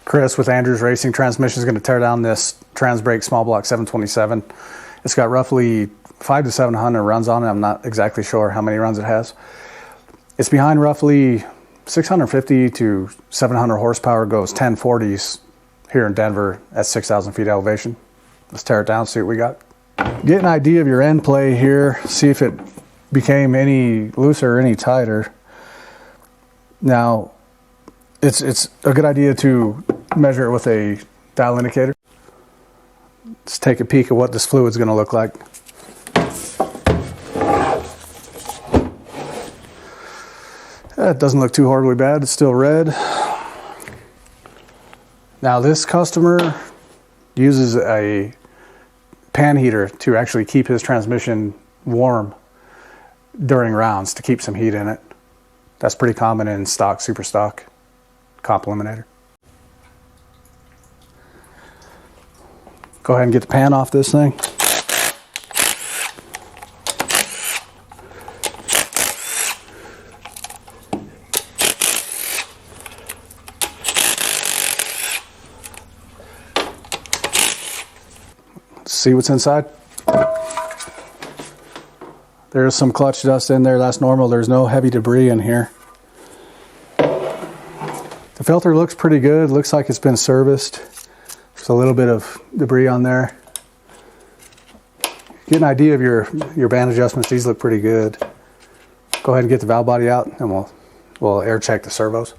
Chris with Andrews Racing Transmission is going to tear down this Transbrake small block 727. It's got roughly 500 to 700 runs on it. I'm not exactly sure how many runs it has. It's behind roughly 650 to 700 horsepower, goes 1040s here in Denver at 6,000 feet elevation. Let's tear it down, see what we got. Get an idea of your end play here, see if it became any looser or any tighter. Now, it's a good idea to measure it with a dial indicator. Let's take a peek at what this fluid's going to look like. It doesn't look too horribly bad. It's still red. Now this customer uses a pan heater to actually keep his transmission warm during rounds, to keep some heat in it. That's pretty common in stock, super stock comp eliminator. Go ahead and get the pan off this thing. See what's inside. There's some clutch dust in there. That's normal. There's no heavy debris in here. The filter looks pretty good. Looks like it's been serviced. There's a little bit of debris on there. Get an idea of your band adjustments. These look pretty good. Go ahead and get the valve body out, and we'll air check the servos.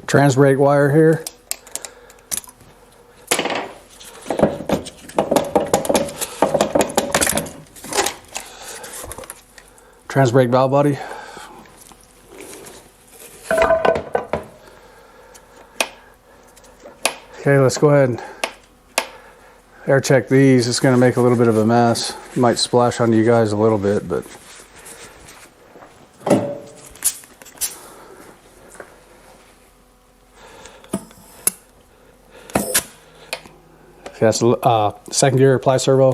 Transbrake wire here. Transbrake valve body. Okay, let's go ahead and air check these. It's going to make a little bit of a mess. It might splash on you guys a little bit, but that's second gear apply servo.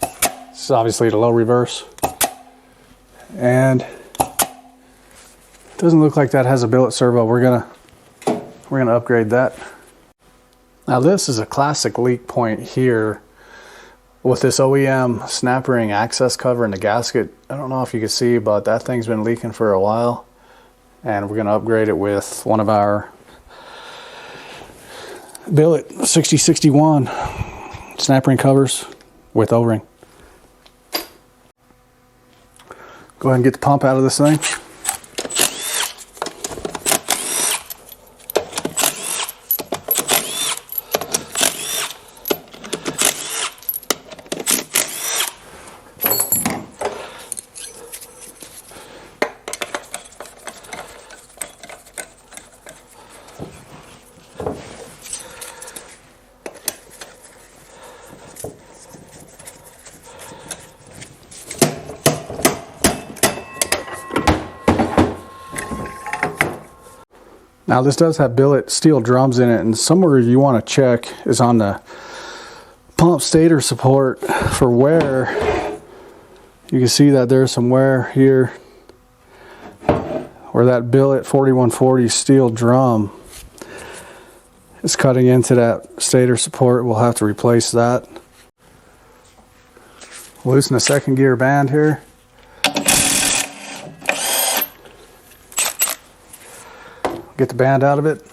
This is obviously the low reverse, and it doesn't look like that has a billet servo. We're gonna upgrade that. Now this is a classic leak point here with this OEM snap ring access cover in the gasket. I don't know if you can see, but that thing's been leaking for a while, and we're gonna upgrade it with one of our billet 6061 snap ring covers with O-ring. Go ahead and get the pump out of this thing. Now this does have billet steel drums in it, and somewhere you want to check is on the pump stator support for wear. You can see that there's some wear here where that billet 4140 steel drum is cutting into that stator support. We'll have to replace that. Loosen the second gear band here. Get the band out of it.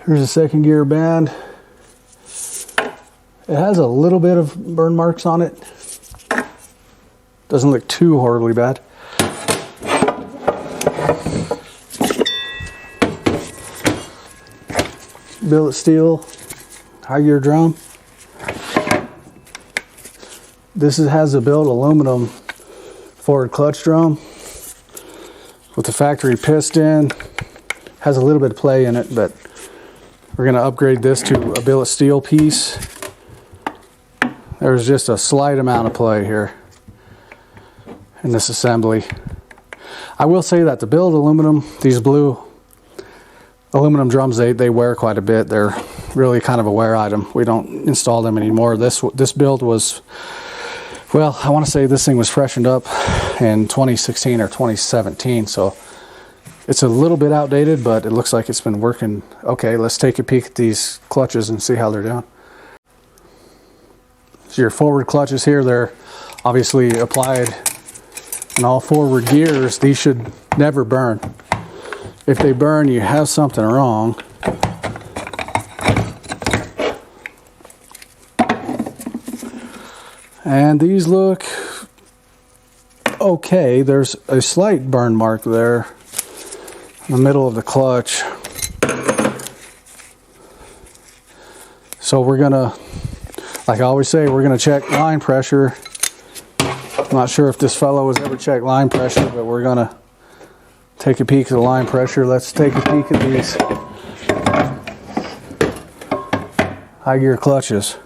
Here's the second gear band. It has a little bit of burn marks on it. Doesn't look too horribly bad. billet steel high gear drum. This has a built aluminum forward clutch drum with the factory piston. Has a little bit of play in it, but we're going to upgrade this to a billet steel piece. There's just a slight amount of play here in this assembly. I will say that the billet aluminum, these blue aluminum drums, they wear quite a bit. They're really kind of a wear item. We don't install them anymore. This build was, well, I want to say this thing was freshened up in 2016 or 2017, so it's a little bit outdated, but it looks like it's been working okay. Let's take a peek at these clutches and see how they're doing. So your forward clutches here, they're obviously applied in all forward gears. These should never burn. If they burn, you have something wrong. And these look okay. There's a slight burn mark there in the middle of the clutch. So we're gonna, like I always say, we're gonna check line pressure. I'm not sure if this fellow has ever checked line pressure, but we're gonna take a peek at the line pressure. Let's take a peek at these high gear clutches.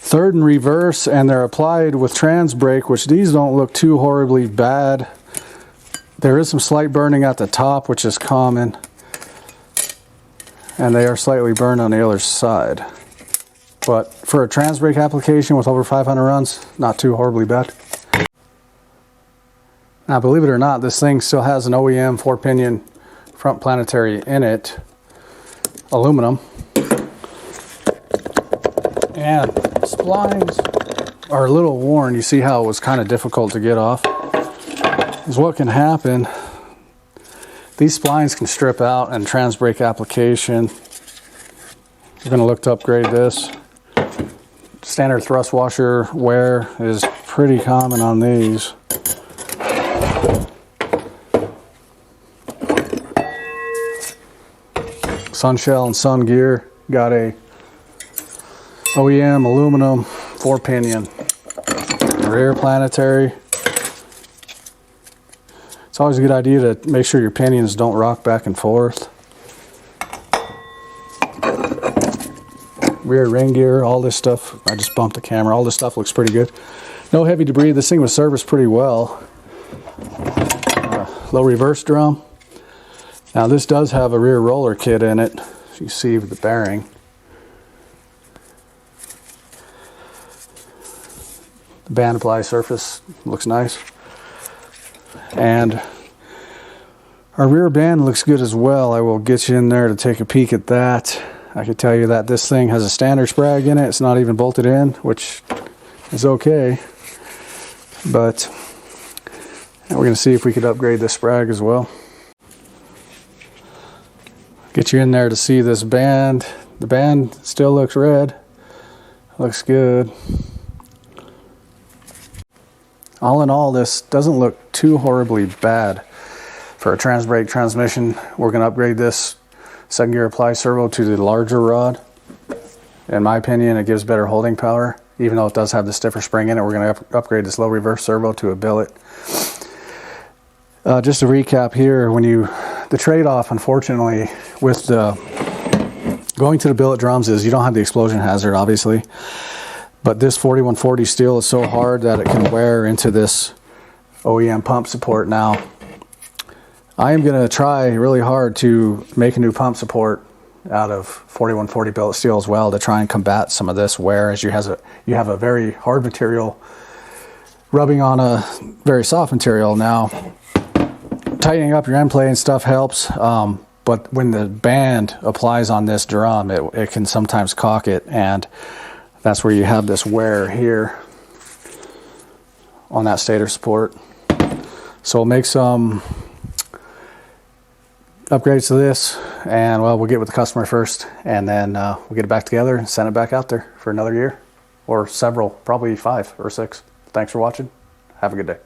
Third and reverse, and they're applied with trans brake, which these don't look too horribly bad. There is some slight burning at the top, which is common, and they are slightly burned on the other side. But for a trans brake application with over 500 runs, not too horribly bad. Now, believe it or not, this thing still has an OEM 4-pinion front planetary in it, aluminum. And splines are a little worn. You see how it was kind of difficult to get off? Is what can happen. These splines can strip out in trans brake application. We're going to look to upgrade this. Standard thrust washer wear is pretty common on these. Sun shell and sun gear got a OEM aluminum 4-pinion rear planetary. It's always a good idea to make sure your pinions don't rock back and forth. Rear ring gear, all this stuff. I just bumped the camera. All this stuff looks pretty good. No heavy debris. This thing was serviced pretty well. Low reverse drum. Now this does have a rear roller kit in it, as you see with the bearing. The band apply surface looks nice. And our rear band looks good as well. I will get you in there to take a peek at that. I can tell you that this thing has a standard sprag in it. It's not even bolted in, which is okay. But we're going to see if we could upgrade this sprag as well. Get you in there to see this band. The band still looks red. Looks good. All in all, this doesn't look too horribly bad for a trans brake transmission. We're going to upgrade this second gear apply servo to the larger rod. In my opinion, it gives better holding power, even though it does have the stiffer spring in it. We're going to upgrade this low reverse servo to a billet. Just to recap here, the trade-off, unfortunately, with going to the billet drums is you don't have the explosion hazard, obviously. But this 4140 steel is so hard that it can wear into this OEM pump support. Now, I am going to try really hard to make a new pump support out of 4140 billet steel as well to try and combat some of this wear, as you have a very hard material rubbing on a very soft material. Now, tightening up your end plate and stuff helps, but when the band applies on this drum, it can sometimes caulk it, and that's where you have this wear here on that stator support. So it makes upgrades to this, and well, we'll get with the customer first, and then we'll get it back together and send it back out there for another year, or several, probably 5 or 6. Thanks for watching. Have a good day.